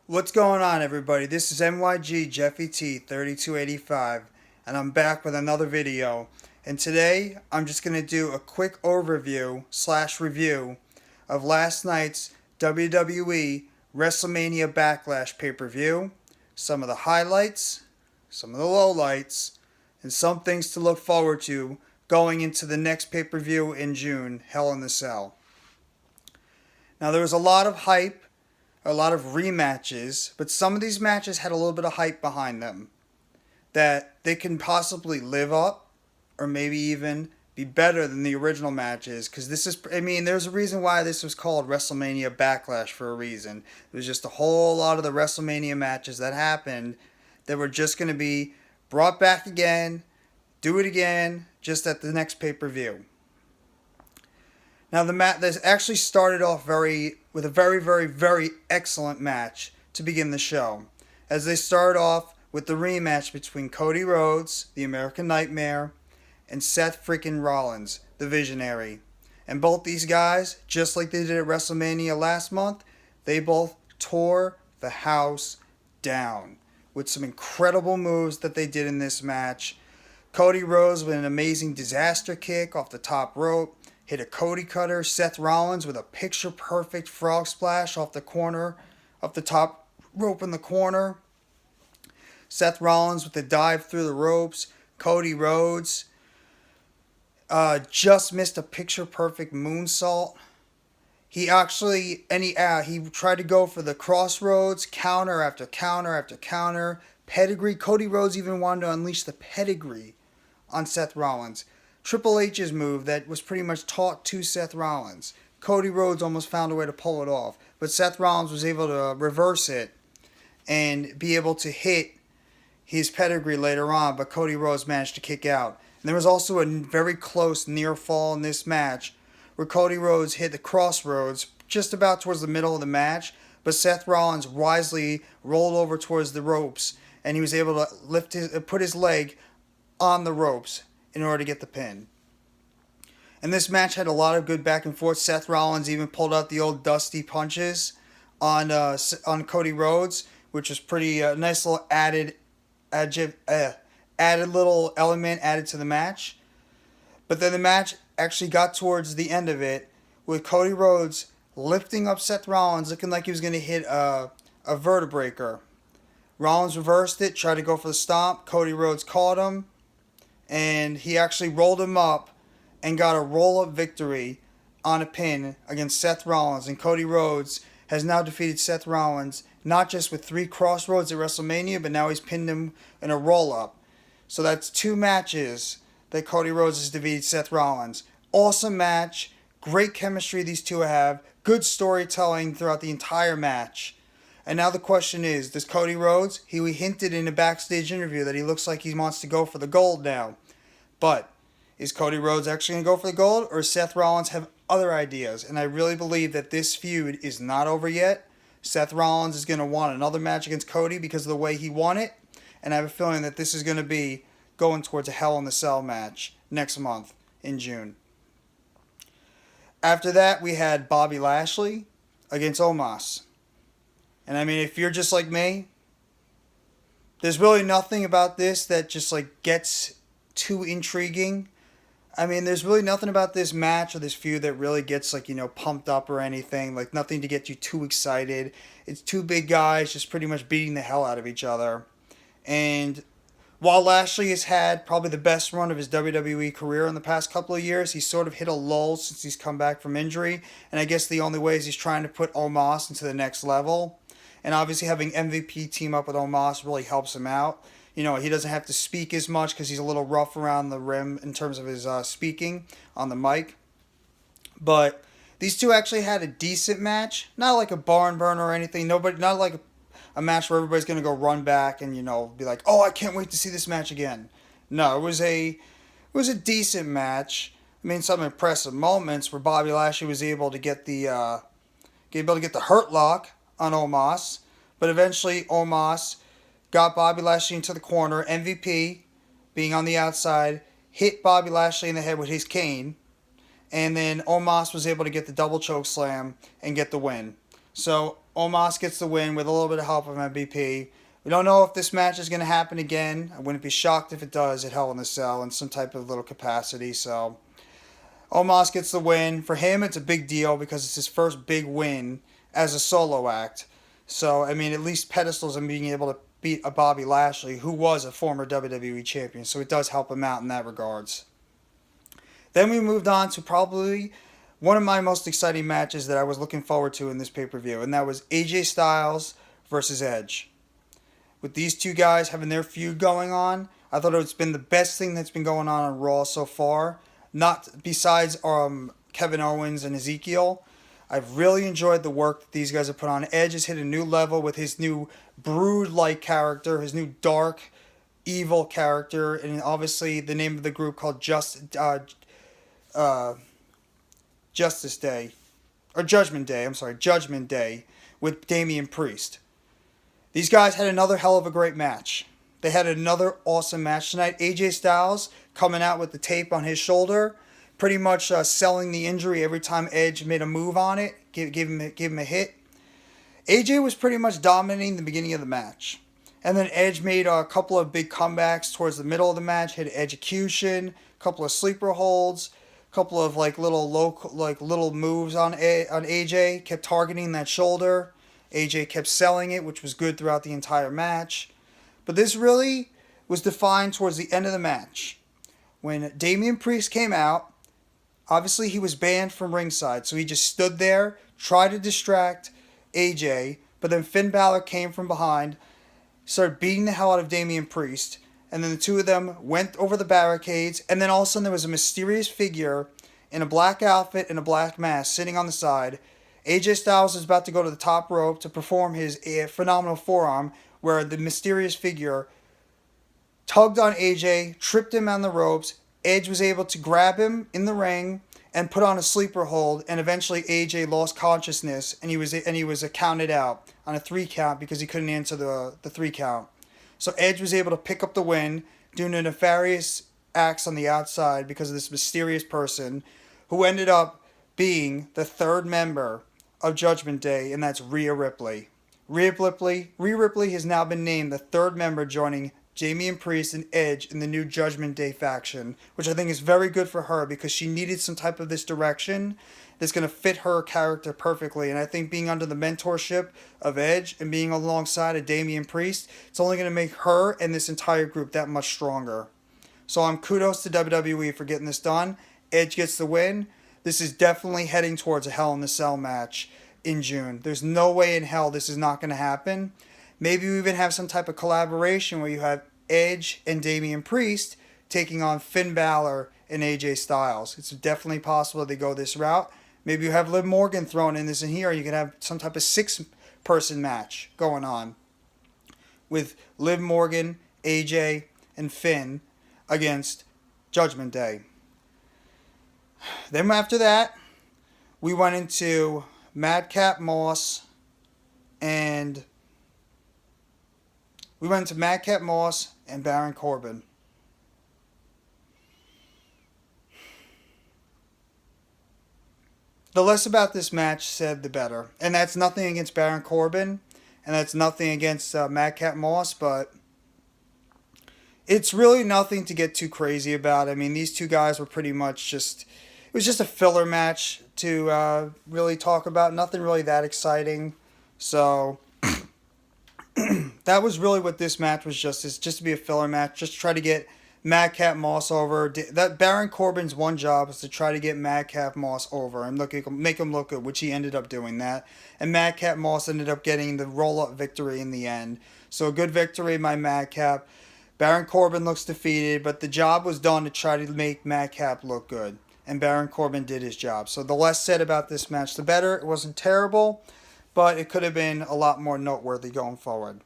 What's going on, everybody? This is NYG Jeffy T 3285, and I'm back with another video. And today, I'm just going to do a quick overview / review of last night's WWE WrestleMania BackLash pay-per-view, some of the highlights, some of the lowlights, and some things to look forward to going into the next pay-per-view in June, Hell in the Cell. Now, there was a lot of hype, a lot of rematches, but some of these matches had a little bit of hype behind them that they can possibly live up or maybe even be better than the original matches, because there's a reason why this was called WrestleMania BackLash for a reason. It was just a whole lot of the WrestleMania matches that happened that were just going to be brought back again, do it again, just at the next pay-per-view. Now, this actually started off with a very, very, very excellent match to begin the show, as they start off with the rematch between Cody Rhodes, the American Nightmare, and Seth freaking Rollins, the Visionary. And both these guys, just like they did at WrestleMania last month, they both tore the house down with some incredible moves that they did in this match. Cody Rhodes with an amazing disaster kick off the top rope, hit a Cody cutter. Seth Rollins with a picture-perfect frog splash off the corner, off the top rope in the corner. Seth Rollins with a dive through the ropes. Cody Rhodes just missed a picture-perfect moonsault. He tried to go for the crossroads, counter after counter after counter. Pedigree. Cody Rhodes even wanted to unleash the pedigree on Seth Rollins. Triple H's move that was pretty much taught to Seth Rollins. Cody Rhodes almost found a way to pull it off, but Seth Rollins was able to reverse it and be able to hit his pedigree later on, but Cody Rhodes managed to kick out. And there was also a very close near fall in this match where Cody Rhodes hit the crossroads just about towards the middle of the match, but Seth Rollins wisely rolled over towards the ropes, and he was able to put his leg on the ropes in order to get the pin. And this match had a lot of good back and forth. Seth Rollins even pulled out the old dusty punches on Cody Rhodes, which was pretty nice little added little element added to the match. But then the match actually got towards the end of it with Cody Rhodes lifting up Seth Rollins, looking like he was going to hit a vertebraker. Rollins reversed it, tried to go for the stomp. Cody Rhodes caught him, and he actually rolled him up and got a roll-up victory on a pin against Seth Rollins. And Cody Rhodes has now defeated Seth Rollins, not just with 3 crossroads at WrestleMania, but now he's pinned him in a roll-up. So that's 2 matches that Cody Rhodes has defeated Seth Rollins. Awesome match. Great chemistry these two have. Good storytelling throughout the entire match. And now the question is, does Cody Rhodes, he hinted in a backstage interview that he looks like he wants to go for the gold now. But is Cody Rhodes actually going to go for the gold, or does Seth Rollins have other ideas? And I really believe that this feud is not over yet. Seth Rollins is going to want another match against Cody because of the way he won it. And I have a feeling that this is going to be going towards a Hell in the Cell match next month in June. After that, we had Bobby Lashley against Omos. And I mean, if you're just like me, there's really nothing about this that just gets too intriguing. I mean, there's really nothing about this match or this feud that really gets pumped up or anything. Nothing to get you too excited. It's 2 big guys just pretty much beating the hell out of each other. And while Lashley has had probably the best run of his WWE career in the past couple of years, he's sort of hit a lull since he's come back from injury. And I guess the only way is he's trying to put Omos into the next level. And obviously having MVP team up with Omos really helps him out. He doesn't have to speak as much because he's a little rough around the rim in terms of his speaking on the mic. But these two actually had a decent match. Not like a barn burner or anything. Not like a match where everybody's going to go run back and, be like, oh, I can't wait to see this match again. No, it was a decent match. I mean, some impressive moments where Bobby Lashley was able to get the hurt lock on Omos, but eventually Omos got Bobby Lashley into the corner. MVP, being on the outside, hit Bobby Lashley in the head with his cane, and then Omos was able to get the double choke slam and get the win. So Omos gets the win with a little bit of help from MVP. We don't know if this match is going to happen again. I wouldn't be shocked if it does at Hell in a Cell in some type of little capacity. So Omos gets the win. For him, it's a big deal because it's his first big win as a solo act. So, I mean, at least pedestals him being able to beat a Bobby Lashley, who was a former WWE champion. So it does help him out in that regards. Then we moved on to probably one of my most exciting matches that I was looking forward to in this pay-per-view, and that was AJ Styles versus Edge. With these two guys having their feud going on, I thought it's been the best thing that's been going on Raw so far. Not besides Kevin Owens and Ezekiel. I've really enjoyed the work that these guys have put on. Edge has hit a new level with his new Brood-like character, his new dark, evil character, and obviously the name of the group called Justice Day, or Judgment Day. Judgment Day with Damian Priest. These guys had another hell of a great match. They had another awesome match tonight. AJ Styles coming out with the tape on his shoulder, pretty much selling the injury every time Edge made a move on it, give him a hit. AJ was pretty much dominating the beginning of the match. And then Edge made a couple of big comebacks towards the middle of the match, hit execution, a couple of sleeper holds, a couple of little moves on AJ, kept targeting that shoulder. AJ kept selling it, which was good throughout the entire match. But this really was defined towards the end of the match. When Damian Priest came out, obviously he was banned from ringside, so he just stood there, tried to distract AJ, but then Finn Balor came from behind, started beating the hell out of Damian Priest, and then the two of them went over the barricades, and then all of a sudden there was a mysterious figure in a black outfit and a black mask sitting on the side. AJ Styles was about to go to the top rope to perform his phenomenal forearm, where the mysterious figure tugged on AJ, tripped him on the ropes. Edge was able to grab him in the ring and put on a sleeper hold, and eventually AJ lost consciousness, and he was counted out on a 3 count because he couldn't answer the 3 count. So Edge was able to pick up the win, doing a nefarious acts on the outside because of this mysterious person who ended up being the third member of Judgment Day, and that's Rhea Ripley. Rhea Ripley has now been named the third member, joining Damian Priest and Edge in the new Judgment Day faction, which I think is very good for her because she needed some type of this direction that's going to fit her character perfectly. And I think being under the mentorship of Edge and being alongside of Damian Priest, it's only going to make her and this entire group that much stronger. So kudos to WWE for getting this done. Edge gets the win. This is definitely heading towards a Hell in a Cell match in June. There's no way in hell this is not going to happen. Maybe we even have some type of collaboration where you have Edge and Damian Priest taking on Finn Balor and AJ Styles. It's definitely possible they go this route. Maybe you have Liv Morgan thrown in this in here. You could have some type of 6-person match going on with Liv Morgan, AJ, and Finn against Judgment Day. Then after that, we went into Madcap Moss and Baron Corbin. The less about this match said, the better. And that's nothing against Baron Corbin, and that's nothing against Madcap Moss, but it's really nothing to get too crazy about. I mean, these two guys were pretty much it was just a filler match to really talk about. Nothing really that exciting. So that was really what this match was, just to be a filler match, just to try to get Madcap Moss over. That Baron Corbin's one job was to try to get Madcap Moss over and make him look good, which he ended up doing that. And Madcap Moss ended up getting the roll-up victory in the end. So a good victory by Madcap. Baron Corbin looks defeated, but the job was done to try to make Madcap look good. And Baron Corbin did his job. So the less said about this match, the better. It wasn't terrible, but it could have been a lot more noteworthy going forward.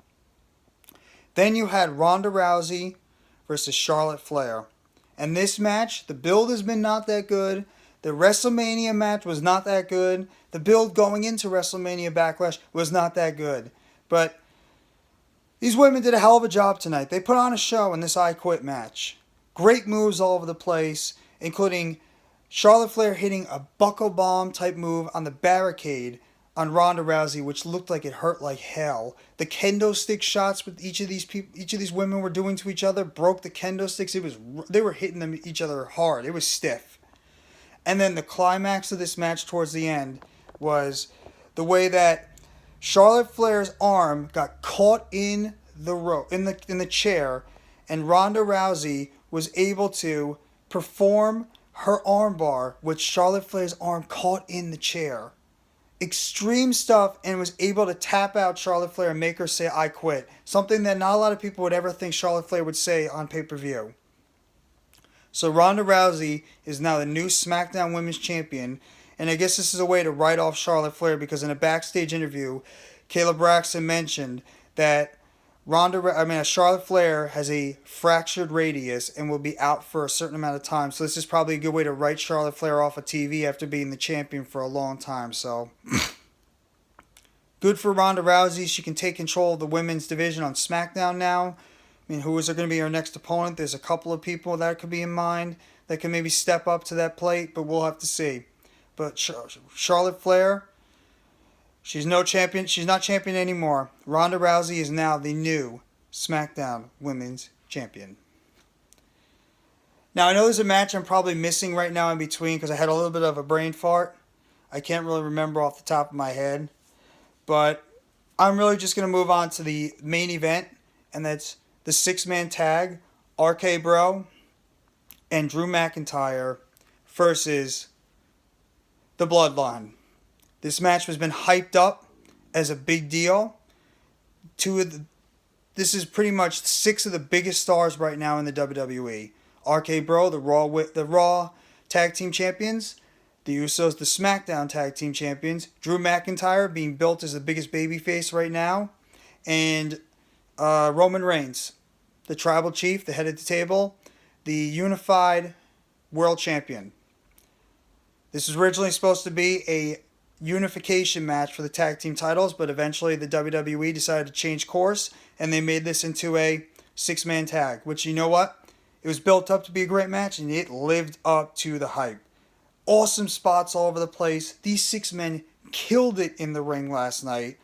Then you had Ronda Rousey versus Charlotte Flair. And this match, the build has been not that good. The WrestleMania match was not that good. The build going into WrestleMania BackLash was not that good. But these women did a hell of a job tonight. They put on a show in this I Quit match. Great moves all over the place, including Charlotte Flair hitting a buckle bomb type move on the barricade on Ronda Rousey, which looked like it hurt like hell. The kendo stick shots with each of these women were doing to each other broke the kendo sticks. They were hitting them each other hard. It was stiff. And then the climax of this match towards the end was the way that Charlotte Flair's arm got caught in the chair, and Ronda Rousey was able to perform her armbar with Charlotte Flair's arm caught in the chair. Extreme stuff, and was able to tap out Charlotte Flair and make her say, "I quit." Something that not a lot of people would ever think Charlotte Flair would say on pay-per-view. So Ronda Rousey is now the new SmackDown Women's Champion, and I guess this is a way to write off Charlotte Flair, because in a backstage interview, Kayla Braxton mentioned that Charlotte Flair has a fractured radius and will be out for a certain amount of time. So this is probably a good way to write Charlotte Flair off of TV after being the champion for a long time. So good for Ronda Rousey. She can take control of the women's division on SmackDown now. I mean, who is going to be her next opponent? There's a couple of people that could be in mind that can maybe step up to that plate, but we'll have to see. But Charlotte Flair, she's no champion. She's not champion anymore. Ronda Rousey is now the new SmackDown Women's Champion. Now, I know there's a match I'm probably missing right now in between because I had a little bit of a brain fart. I can't really remember off the top of my head. But I'm really just going to move on to the main event, and that's the six-man tag, RK Bro and Drew McIntyre versus the Bloodline. This match has been hyped up as a big deal. This is pretty much 6 of the biggest stars right now in the WWE. RK Bro, the Raw Tag Team Champions. The Usos, the SmackDown Tag Team Champions. Drew McIntyre being built as the biggest babyface right now. And Roman Reigns, the Tribal Chief, the head of the table, the Unified World Champion. This was originally supposed to be a unification match for the tag team titles, but eventually the WWE decided to change course, and they made this into a 6-man tag, which, you know what? It was built up to be a great match, and it lived up to the hype. Awesome spots all over the place. These 6 men killed it in the ring last night.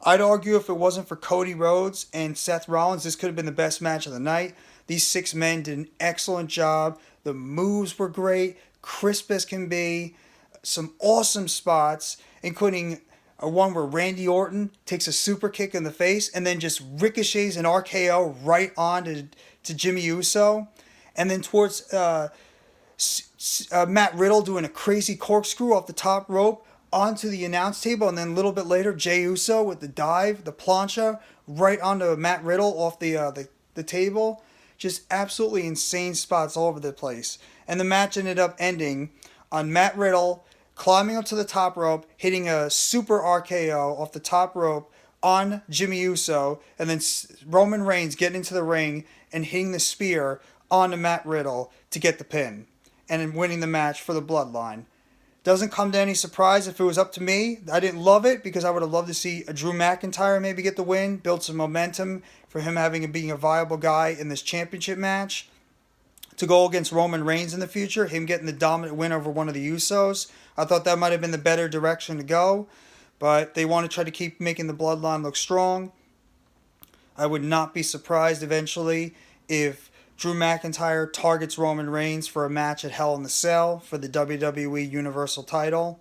I'd argue if it wasn't for Cody Rhodes and Seth Rollins, this could have been the best match of the night. These 6 men did an excellent job. The moves were great, crisp as can be. Some awesome spots, including one where Randy Orton takes a super kick in the face and then just ricochets an RKO right on to Jimmy Uso. And then towards Matt Riddle doing a crazy corkscrew off the top rope onto the announce table, and then a little bit later, Jey Uso with the dive, the plancha, right onto Matt Riddle off the table. Just absolutely insane spots all over the place. And the match ended up ending on Matt Riddle climbing up to the top rope, hitting a super RKO off the top rope on Jimmy Uso, and then Roman Reigns getting into the ring and hitting the spear onto Matt Riddle to get the pin, and then winning the match for the Bloodline. Doesn't come to any surprise. If it was up to me, I didn't love it because I would have loved to see a Drew McIntyre maybe get the win, build some momentum for him being a viable guy in this championship match to go against Roman Reigns in the future, him getting the dominant win over one of the Usos. I thought that might have been the better direction to go, but they want to try to keep making the Bloodline look strong. I would not be surprised eventually if Drew McIntyre targets Roman Reigns for a match at Hell in a Cell for the WWE Universal title.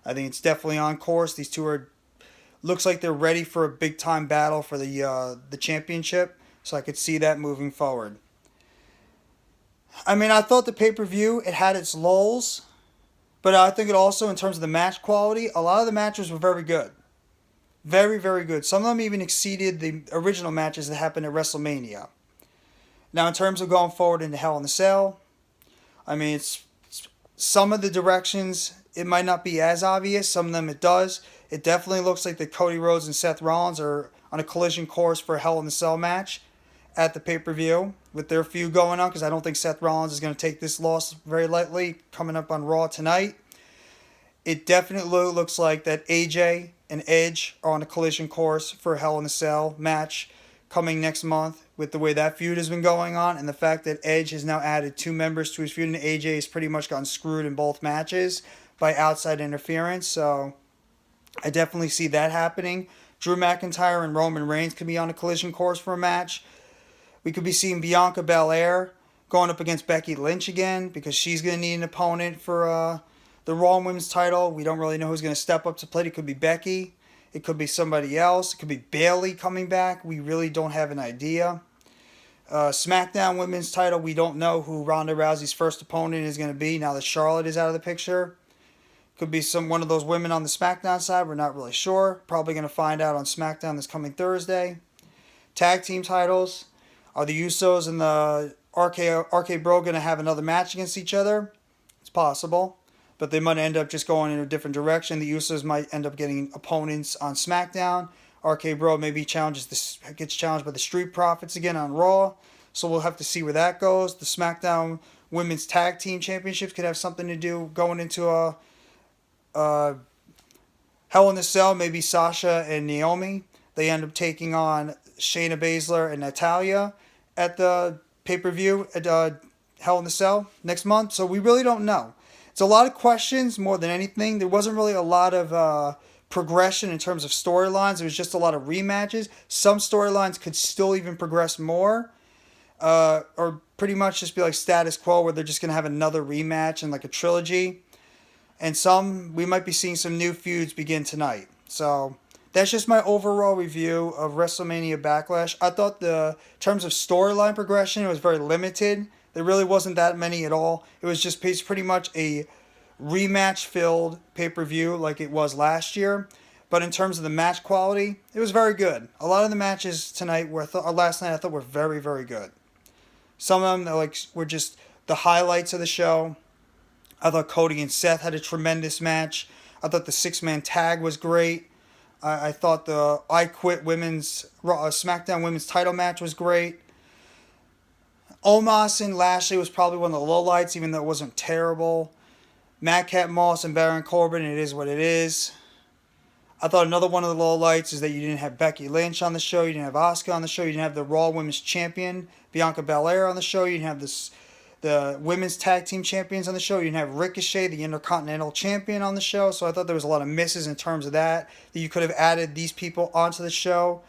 I think it's definitely on course. These two looks like they're ready for a big time battle for the championship, so I could see that moving forward. I mean, I thought the pay-per-view, it had its lulls, but I think it also, in terms of the match quality, a lot of the matches were very good. Very, very good. Some of them even exceeded the original matches that happened at WrestleMania. Now, in terms of going forward into Hell in a Cell, I mean, it's some of the directions, it might not be as obvious. Some of them it does. It definitely looks like that Cody Rhodes and Seth Rollins are on a collision course for a Hell in a Cell match at the pay-per-view with their feud going on, because I don't think Seth Rollins is going to take this loss very lightly coming up on Raw tonight. It definitely looks like that AJ and Edge are on a collision course for a Hell in a Cell match coming next month, with the way that feud has been going on, and the fact that Edge has now added 2 members to his feud, and AJ has pretty much gotten screwed in both matches by outside interference. So I definitely see that happening. Drew McIntyre and Roman Reigns could be on a collision course for a match. We could be seeing Bianca Belair going up against Becky Lynch again because she's going to need an opponent for the Raw Women's title. We don't really know who's going to step up to plate. It could be Becky. It could be somebody else. It could be Bayley coming back. We really don't have an idea. SmackDown Women's title, we don't know who Ronda Rousey's first opponent is going to be now that Charlotte is out of the picture. Could be one of those women on the SmackDown side. We're not really sure. Probably going to find out on SmackDown this coming Thursday. Tag team titles. Are the Usos and the RK Bro going to have another match against each other? It's possible. But they might end up just going in a different direction. The Usos might end up getting opponents on SmackDown. RK Bro maybe gets challenged by the Street Profits again on Raw. So we'll have to see where that goes. The SmackDown Women's Tag Team Championships could have something to do going into a Hell in a Cell. Maybe Sasha and Naomi. They end up taking on Shayna Baszler and Natalya at the pay-per-view at Hell in a Cell next month. So we really don't know. It's a lot of questions more than anything. There wasn't really a lot of progression in terms of storylines. It was just a lot of rematches. Some storylines could still even progress more. Or pretty much just be like status quo where they're just going to have another rematch and like a trilogy. And we might be seeing some new feuds begin tonight. So that's just my overall review of WrestleMania BackLash. I thought in terms of storyline progression, it was very limited. There really wasn't that many at all. It was just pretty much a rematch-filled pay-per-view like it was last year. But in terms of the match quality, it was very good. A lot of the matches tonight last night I thought were very, very good. Some of them were just the highlights of the show. I thought Cody and Seth had a tremendous match. I thought the six-man tag was great. I thought the I Quit SmackDown Women's title match was great. Omos and Lashley was probably one of the lowlights, even though it wasn't terrible. Madcap Moss and Baron Corbin, it is what it is. I thought another one of the lowlights is that you didn't have Becky Lynch on the show. You didn't have Asuka on the show. You didn't have the Raw Women's Champion, Bianca Belair, on the show. You didn't have the Women's Tag Team Champions on the show. You didn't have Ricochet, the Intercontinental Champion, on the show. So I thought there was a lot of misses in terms of that you could have added these people onto the show.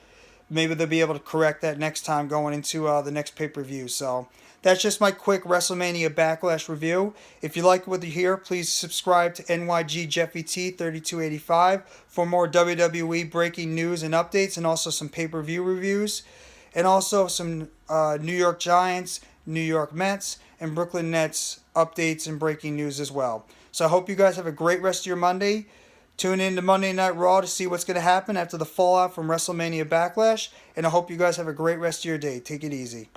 Maybe they'll be able to correct that next time going into the next pay-per-view. So that's just my quick WrestleMania BackLash review. If you like what you hear, please subscribe to NYG Jeffy T 3285 for more WWE breaking news and updates, and also some pay-per-view reviews, and also some New York Giants, New York Mets, and Brooklyn Nets updates and breaking news as well. So I hope you guys have a great rest of your Monday. Tune in to Monday Night Raw to see what's going to happen after the fallout from WrestleMania BackLash. And I hope you guys have a great rest of your day. Take it easy.